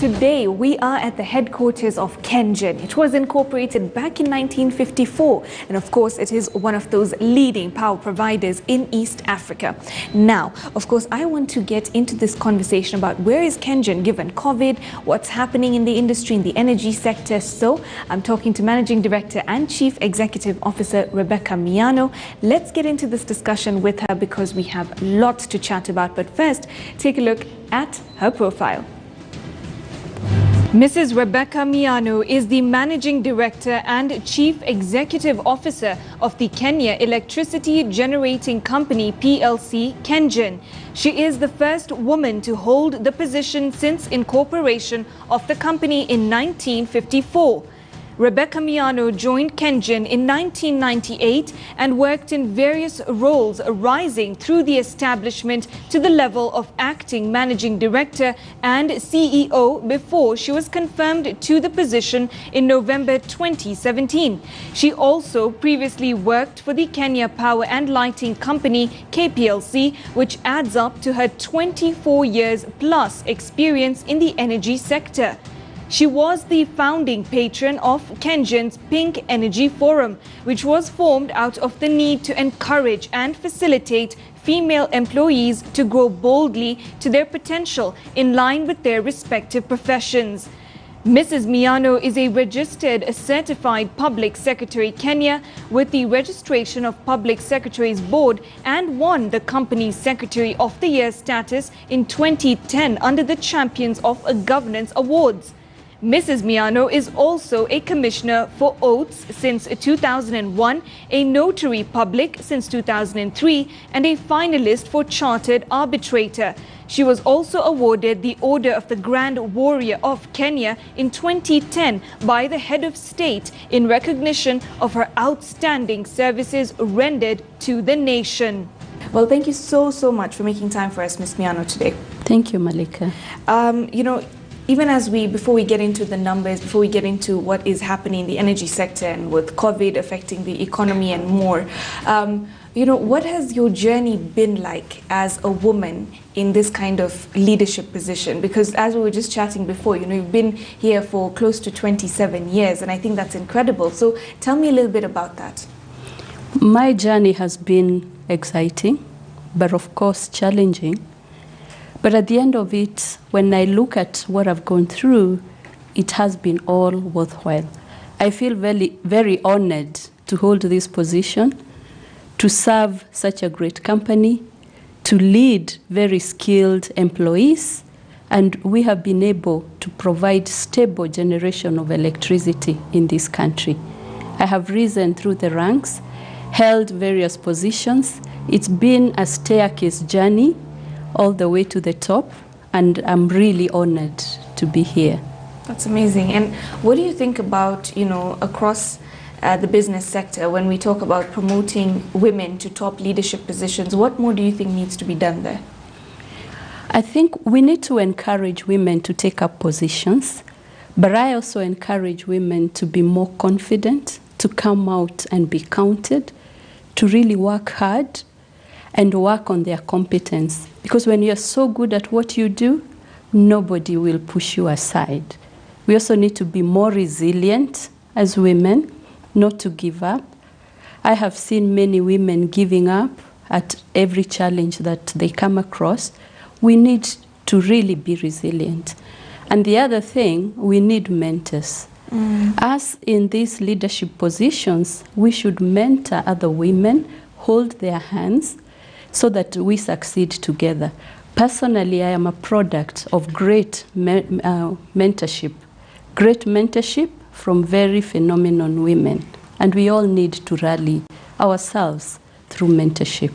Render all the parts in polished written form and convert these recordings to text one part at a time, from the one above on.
today we are at the headquarters of KenGen. It was incorporated back in 1954, and of course it is one of those leading power providers in East Africa. Now, of course, I want to get into this conversation about where is KenGen given COVID, what's happening in the industry, in the energy sector. So I'm talking to Managing Director and Chief Executive Officer Rebecca Miano. Let's get into this discussion with her because we have lots to chat about. But first, take a look at her profile. Mrs. Rebecca Miano is the Managing Director and Chief Executive Officer of the Kenya Electricity Generating Company PLC, KenGen. She is the first woman to hold the position since incorporation of the company in 1954. Rebecca Miano joined KenGen in 1998 and worked in various roles, rising through the establishment to the level of acting managing director and CEO before she was confirmed to the position in November 2017. She also previously worked for the Kenya Power and Lighting Company, KPLC, which adds up to her 24 years plus experience in the energy sector. She was the founding patron of KenGen's Pink Energy Forum, which was formed out of the need to encourage and facilitate female employees to grow boldly to their potential in line with their respective professions. Mrs. Miano is a registered certified public secretary Kenya with the Registration of Public Secretaries Board and won the company's Secretary of the Year status in 2010 under the Champions of Governance Awards. Mrs. Miano is also a commissioner for oaths since 2001, a notary public since 2003, and a finalist for chartered arbitrator. She was also awarded the Order of the Grand Warrior of Kenya in 2010 by the head of state in recognition of her outstanding services rendered to the nation. Well, thank you so much for making time for us, Ms. Miano, today. Thank you, Malika. Even before we get into the numbers, before we get into what is happening in the energy sector and with COVID affecting the economy and more, what has your journey been like as a woman in this kind of leadership position? Because as we were just chatting before, you've been here for close to 27 years, and I think that's incredible. So tell me a little bit about that. My journey has been exciting, but of course challenging. But at the end of it, when I look at what I've gone through, it has been all worthwhile. I feel very, very honored to hold this position, to serve such a great company, to lead very skilled employees, and we have been able to provide stable generation of electricity in this country. I have risen through the ranks, held various positions. It's been a staircase journey all the way to the top, and I'm really honored to be here. That's amazing. And what do you think about, across the business sector, when we talk about promoting women to top leadership positions, what more do you think needs to be done there? I think we need to encourage women to take up positions, but I also encourage women to be more confident, to come out and be counted, to really work hard and work on their competence. Because when you're so good at what you do, nobody will push you aside. We also need to be more resilient as women, not to give up. I have seen many women giving up at every challenge that they come across. We need to really be resilient. And the other thing, we need mentors. Us in these leadership positions, we should mentor other women, hold their hands, so that we succeed together. Personally, I am a product of great mentorship from very phenomenal women. And we all need to rally ourselves through mentorship.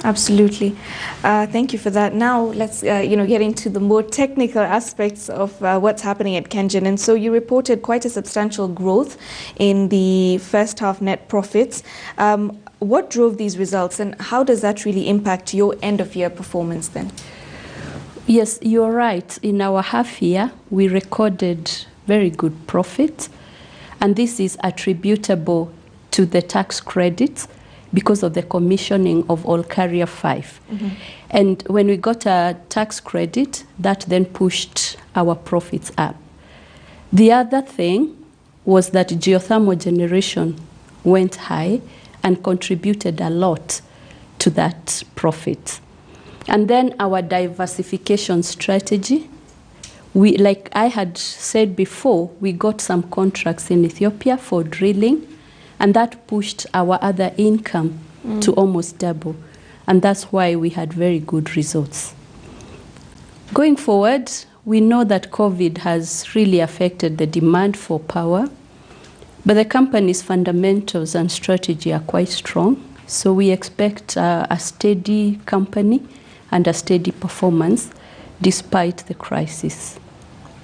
Absolutely. Thank you for that. Now let's get into the more technical aspects of what's happening at KenGen. And so you reported quite a substantial growth in the first half net profits. What drove these results, and how does that really impact your end of year performance then? Yes, you're right. In our half year, we recorded very good profit, and this is attributable to the tax credits because of the commissioning of All Carrier 5. And when we got a tax credit, that then pushed our profits up. The other thing was that geothermal generation went high and contributed a lot to that profit. And then our diversification strategy, like I had said before, we got some contracts in Ethiopia for drilling, and that pushed our other income to almost double. And that's why we had very good results. Going forward, we know that COVID has really affected the demand for power, but the company's fundamentals and strategy are quite strong. So we expect a steady company and a steady performance despite the crisis.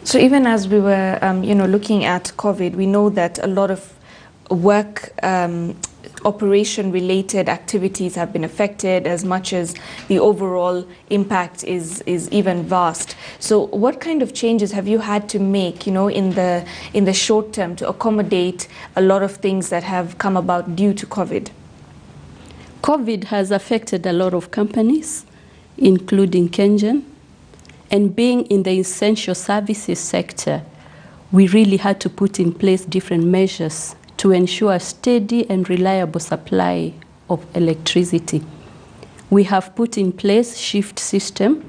So even as we were, looking at COVID, we know that a lot of work operation-related activities have been affected as much as the overall impact is even vast. So what kind of changes have you had to make, in the short term to accommodate a lot of things that have come about due to COVID? COVID has affected a lot of companies, including KenGen. And being in the essential services sector, we really had to put in place different measures to ensure a steady and reliable supply of electricity. We have put in place shift system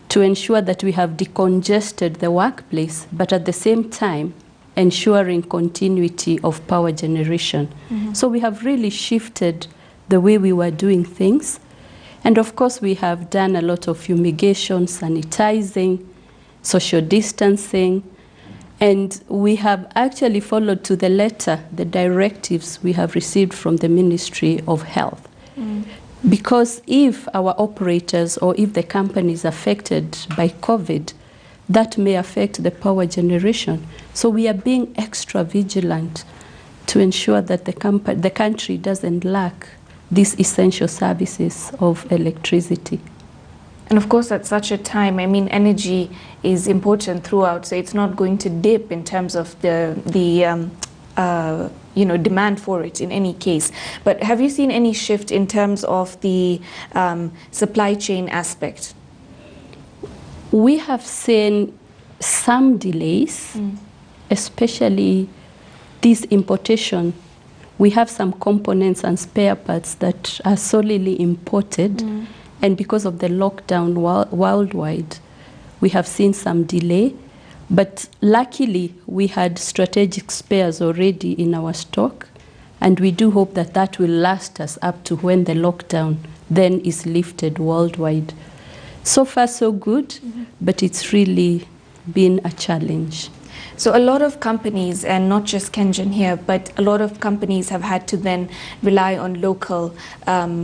to ensure that we have decongested the workplace, but at the same time, ensuring continuity of power generation. So we have really shifted the way we were doing things. And of course, we have done a lot of fumigation, sanitizing, social distancing, and we have actually followed to the letter the directives we have received from the Ministry of Health. Because if our operators or if the company is affected by COVID, that may affect the power generation. So we are being extra vigilant to ensure that the country doesn't lack these essential services of electricity. And of course, at such a time, energy is important throughout, so it's not going to dip in terms of the demand for it in any case. But have you seen any shift in terms of the supply chain aspect? We have seen some delays, especially this importation. We have some components and spare parts that are solely imported, and because of the lockdown worldwide, we have seen some delay. But luckily, we had strategic spares already in our stock, and we do hope that that will last us up to when the lockdown then is lifted worldwide. So far, so good, but it's really been a challenge. So a lot of companies, and not just KenGen here, but a lot of companies have had to then rely on local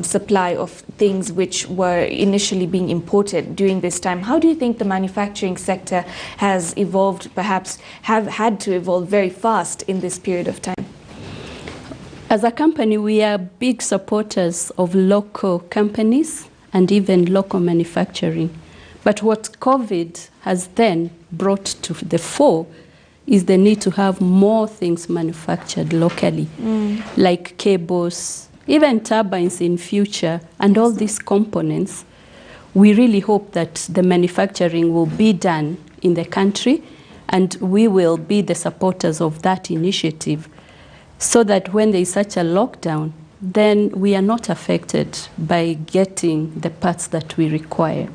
supply of things which were initially being imported during this time. How do you think the manufacturing sector has evolved, perhaps have had to evolve very fast in this period of time? As a company, we are big supporters of local companies and even local manufacturing. But what COVID has then brought to the fore is the need to have more things manufactured locally, like cables, even turbines in future, and all these components. We really hope that the manufacturing will be done in the country, and we will be the supporters of that initiative, so that when there is such a lockdown, then we are not affected by getting the parts that we require.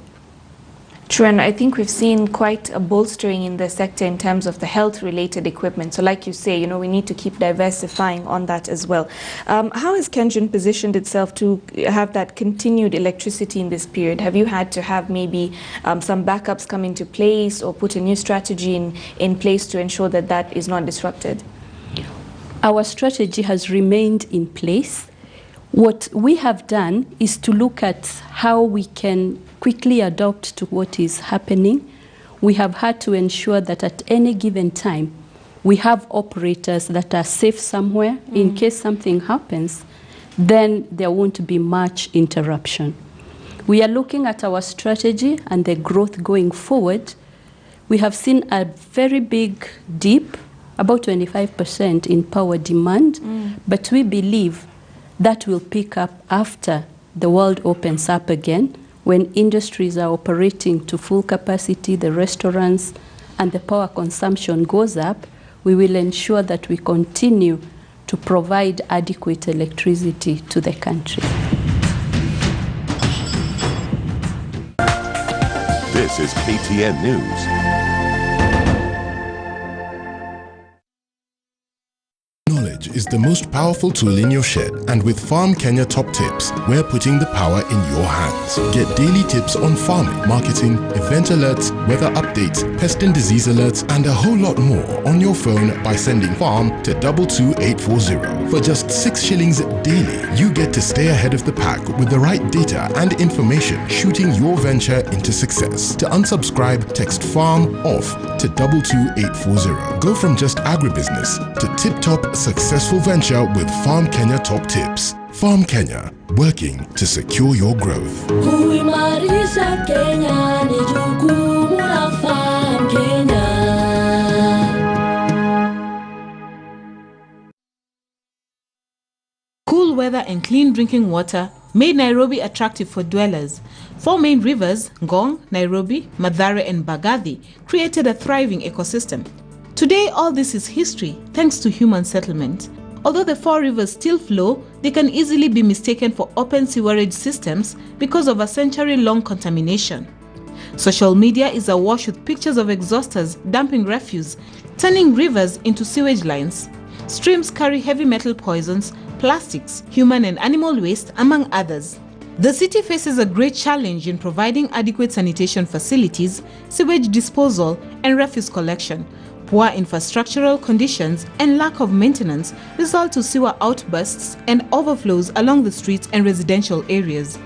True, and I think we've seen quite a bolstering in the sector in terms of the health-related equipment. So like you say, we need to keep diversifying on that as well. How has KenGen positioned itself to have that continued electricity in this period? Have you had to have maybe some backups come into place or put a new strategy in place to ensure that that is not disrupted? Our strategy has remained in place. What we have done is to look at how we can quickly adapt to what is happening. We have had to ensure that at any given time, we have operators that are safe somewhere. In case something happens, then there won't be much interruption. We are looking at our strategy and the growth going forward. We have seen a very big dip, about 25% in power demand, but we believe that will pick up after the world opens up again, when industries are operating to full capacity, the restaurants and the power consumption goes up, we will ensure that we continue to provide adequate electricity to the country. This is KTN News. Knowledge is the most powerful tool in your shed, and with Farm Kenya Top Tips, we're putting the power in your hands. Get daily tips on farming, marketing, event alerts, weather updates, pest and disease alerts, and a whole lot more on your phone by sending farm to 22840. For just 6 shillings daily, you get to stay ahead of the pack with the right data and information, shooting your venture into success. To unsubscribe, text FARM OFF to 22840. Go from just agribusiness to tip-top successful venture with Farm Kenya Top Tips. Farm Kenya, working to secure your growth. Kuimarisha Kenya ni jukumu la Farm Kenya. Cool weather and clean drinking water made Nairobi attractive for dwellers. 4 main rivers, Ngong, Nairobi, Mathare and Mbagathi, created a thriving ecosystem. Today, all this is history thanks to human settlement. Although the 4 rivers still flow, they can easily be mistaken for open sewerage systems because of a century-long contamination. Social media is awash with pictures of exhausters dumping refuse, turning rivers into sewage lines. Streams carry heavy metal poisons, plastics, human and animal waste, among others. The city faces a great challenge in providing adequate sanitation facilities, sewage disposal, and refuse collection. Poor infrastructural conditions and lack of maintenance result to sewer outbursts and overflows along the streets and residential areas.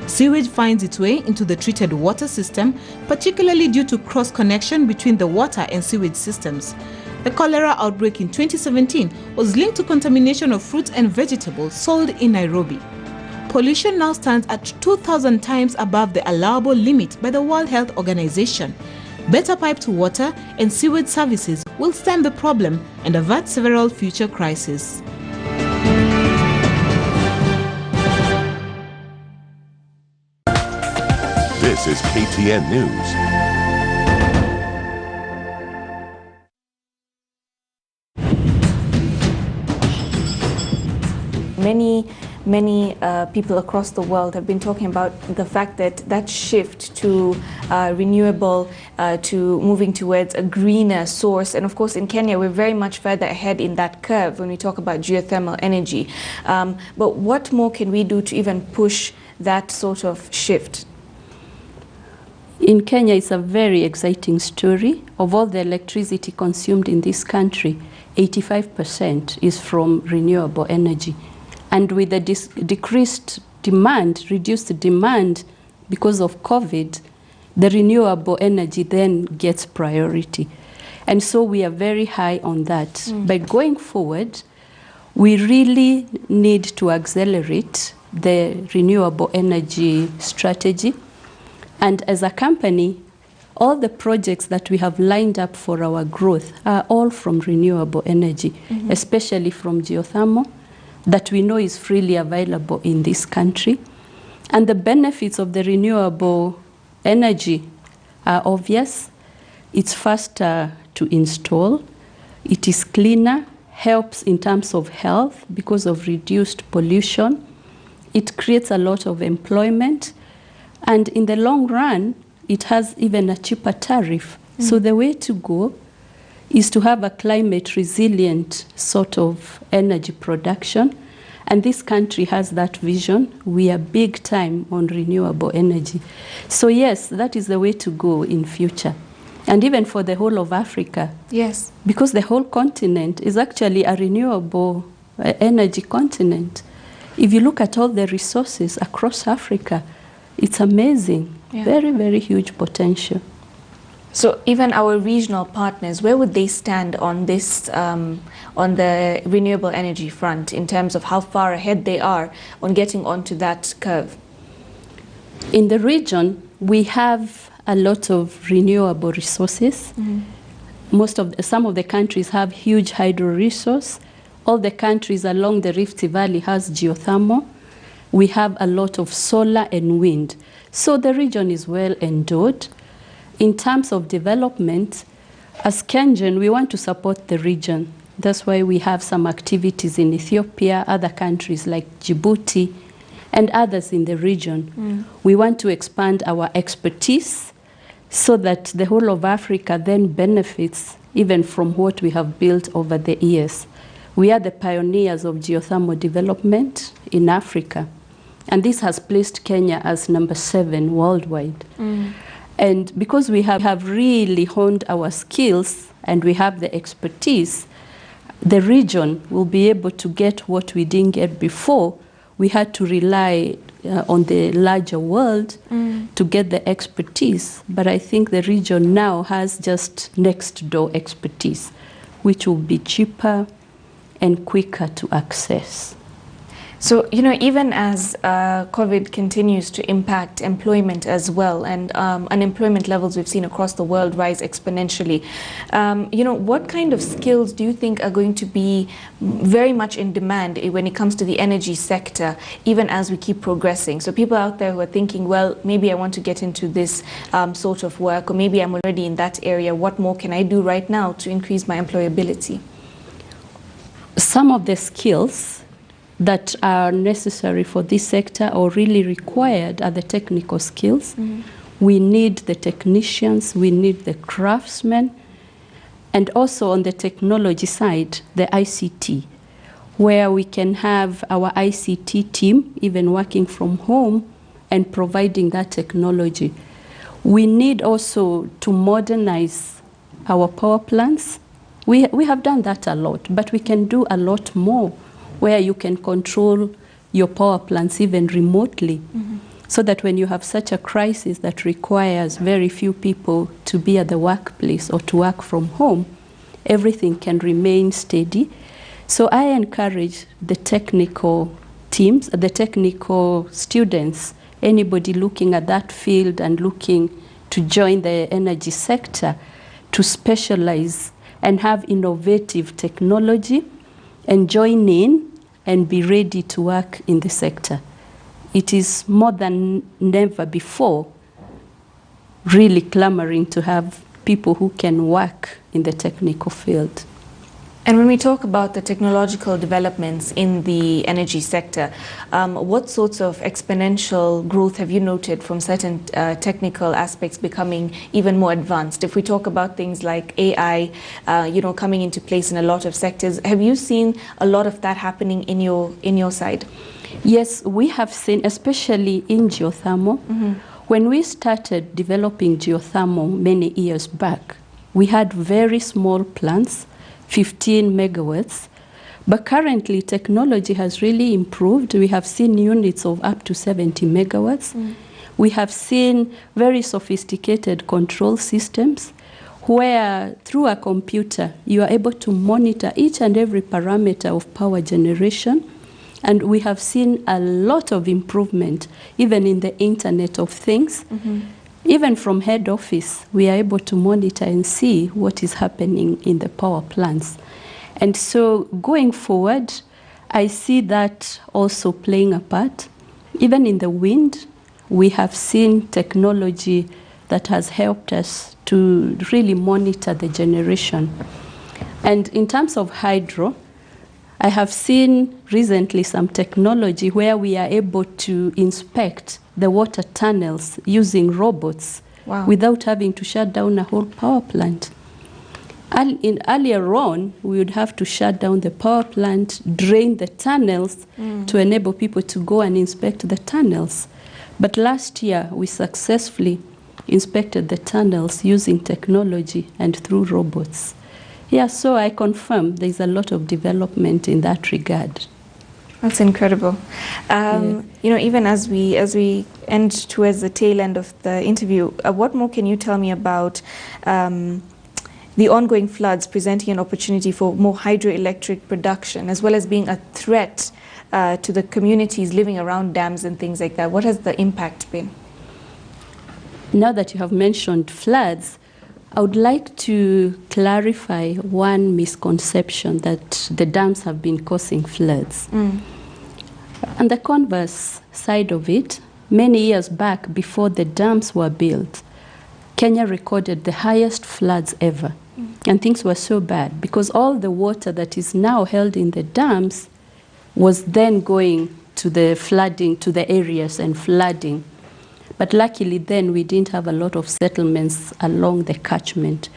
Sewage finds its way into the treated water system, particularly due to cross-connection between the water and sewage systems. The cholera outbreak in 2017 was linked to contamination of fruits and vegetables sold in Nairobi. Pollution now stands at 2,000 times above the allowable limit by the World Health Organization. Better piped water and sewage services will stem the problem and avert several future crises. This is KTN News. Many people across the world have been talking about the fact that shift to renewable, to moving towards a greener source. And of course, in Kenya, we're very much further ahead in that curve when we talk about geothermal energy. But what more can we do to even push that sort of shift? In Kenya, it's a very exciting story. Of all the electricity consumed in this country, 85% is from renewable energy. And with the decreased demand, reduced demand because of COVID, the renewable energy then gets priority. And so we are very high on that. By going forward, we really need to accelerate the renewable energy strategy. And as a company, all the projects that we have lined up for our growth are all from renewable energy, especially from geothermal, that we know is freely available in this country. And the benefits of the renewable energy are obvious. It's faster to install, it is cleaner, helps in terms of health because of reduced pollution, it creates a lot of employment, and in the long run, it has even a cheaper tariff. So the way to go is to have a climate resilient sort of energy production. And this country has that vision. We are big time on renewable energy. So yes, that is the way to go in future. And even for the whole of Africa. Yes. Because the whole continent is actually a renewable energy continent. If you look at all the resources across Africa, it's amazing. Yeah. Very, very huge potential. So even our regional partners, where would they stand on this, on the renewable energy front in terms of how far ahead they are on getting onto that curve? In the region, we have a lot of renewable resources. Some of the countries have huge hydro resource. All the countries along the Rift Valley has geothermal. We have a lot of solar and wind. So the region is well endowed. In terms of development, As KenGen, we want to support the region. That's why we have some activities in Ethiopia, other countries like Djibouti, and others in the region. We want to expand our expertise so that the whole of Africa then benefits even from what we have built over the years. We are the pioneers of geothermal development in Africa, and this has placed Kenya as number 7 worldwide. And because we have really honed our skills and we have the expertise, the region will be able to get what we didn't get before. We had to rely on the larger world to get the expertise. But I think the region now has just next door expertise, which will be cheaper and quicker to access. So, even as COVID continues to impact employment as well, and unemployment levels we've seen across the world rise exponentially, what kind of skills do you think are going to be very much in demand when it comes to the energy sector, even as we keep progressing? So people out there who are thinking, well, maybe I want to get into this sort of work, or maybe I'm already in that area, what more can I do right now to increase my employability? Some of the skills that are necessary for this sector or really required are the technical skills. We need the technicians, we need the craftsmen, and also on the technology side, the ICT, where we can have our ICT team even working from home and providing that technology. We need also to modernize our power plants. We have done that a lot, but we can do a lot more, where you can control your power plants even remotely, so that when you have such a crisis that requires very few people to be at the workplace or to work from home, everything can remain steady. So I encourage the technical teams, the technical students, anybody looking at that field and looking to join the energy sector, to specialize and have innovative technology and join in and be ready to work in the sector. It is more than never before really clamoring to have people who can work in the technical field. And when we talk about the technological developments in the energy sector, what sorts of exponential growth have you noted from certain technical aspects becoming even more advanced? If we talk about things like AI, coming into place in a lot of sectors, have you seen a lot of that happening in your side? Yes, we have seen, especially in geothermal. When we started developing geothermal many years back, we had very small plants, 15 megawatts, but currently technology has really improved. We have seen units of up to 70 megawatts. We have seen very sophisticated control systems where through a computer you are able to monitor each and every parameter of power generation. And we have seen a lot of improvement even in the Internet of Things. Even from head office, we are able to monitor and see what is happening in the power plants. And so going forward, I see that also playing a part. Even in the wind, we have seen technology that has helped us to really monitor the generation. And in terms of hydro, I have seen recently some technology where we are able to inspect the water tunnels using robots. Wow. Without having to shut down a whole power plant. Earlier on, we would have to shut down the power plant, drain the tunnels to enable people to go and inspect the tunnels. But last year, we successfully inspected the tunnels using technology and through robots. Yeah, so I confirm there's a lot of development in that regard. That's incredible. Even as we end towards the tail end of the interview, what more can you tell me about the ongoing floods presenting an opportunity for more hydroelectric production, as well as being a threat to the communities living around dams and things like that? What has the impact been? Now that you have mentioned floods, I would like to clarify one misconception that the dams have been causing floods. On the converse side of it, many years back, before the dams were built, Kenya recorded the highest floods ever. And things were so bad because all the water that is now held in the dams was then going to the flooding, to the areas and flooding. But luckily then we didn't have a lot of settlements along the catchment.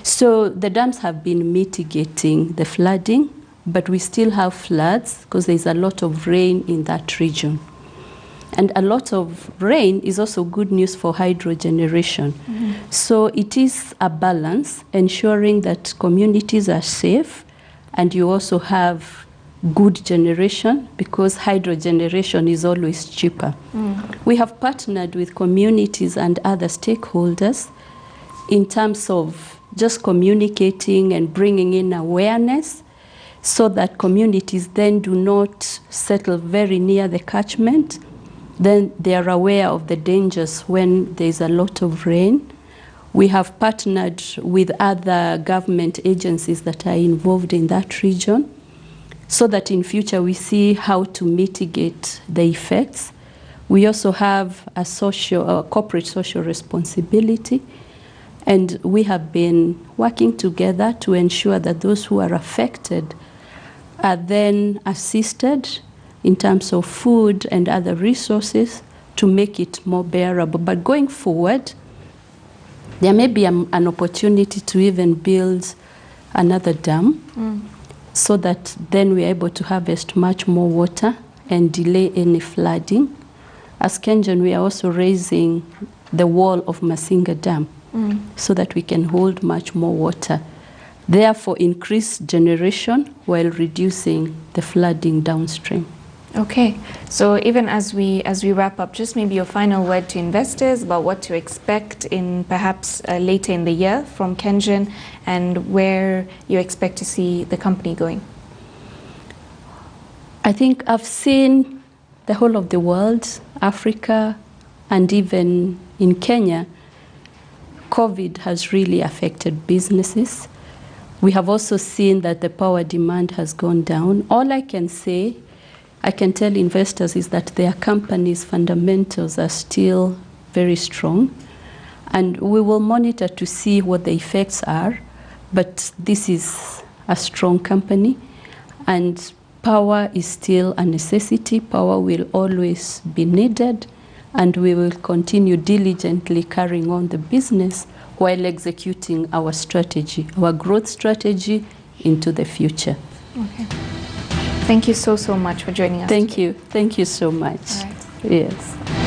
So the dams have been mitigating the flooding, but we still have floods because there's a lot of rain in that region. And a lot of rain is also good news for hydro generation. So it is a balance, ensuring that communities are safe and you also have good generation because hydro generation is always cheaper. We have partnered with communities and other stakeholders in terms of just communicating and bringing in awareness so that communities then do not settle very near the catchment. Then they are aware of the dangers when there's a lot of rain. We have partnered with other government agencies that are involved in that region so that in future we see how to mitigate the effects. We also have a corporate social responsibility, and we have been working together to ensure that those who are affected are then assisted in terms of food and other resources to make it more bearable. But going forward, there may be an opportunity to even build another dam so that then we're able to harvest much more water and delay any flooding. As KenGen, we are also raising the wall of Masinga Dam so that we can hold much more water. Therefore, increase generation while reducing the flooding downstream. Okay, so even as we wrap up, just maybe your final word to investors about what to expect in perhaps later in the year from KenGen and where you expect to see the company going. I think I've seen the whole of the world, Africa, and even in Kenya, COVID has really affected businesses. We have also seen that the power demand has gone down. All I can say, I can tell investors is that their company's fundamentals are still very strong, and we will monitor to see what the effects are, but this is a strong company, and power is still a necessity. Power will always be needed, and we will continue diligently carrying on the business while executing our strategy, our growth strategy into the future. Okay. Thank you so much for joining us. Thank you. Thank you so much. All right. Yes.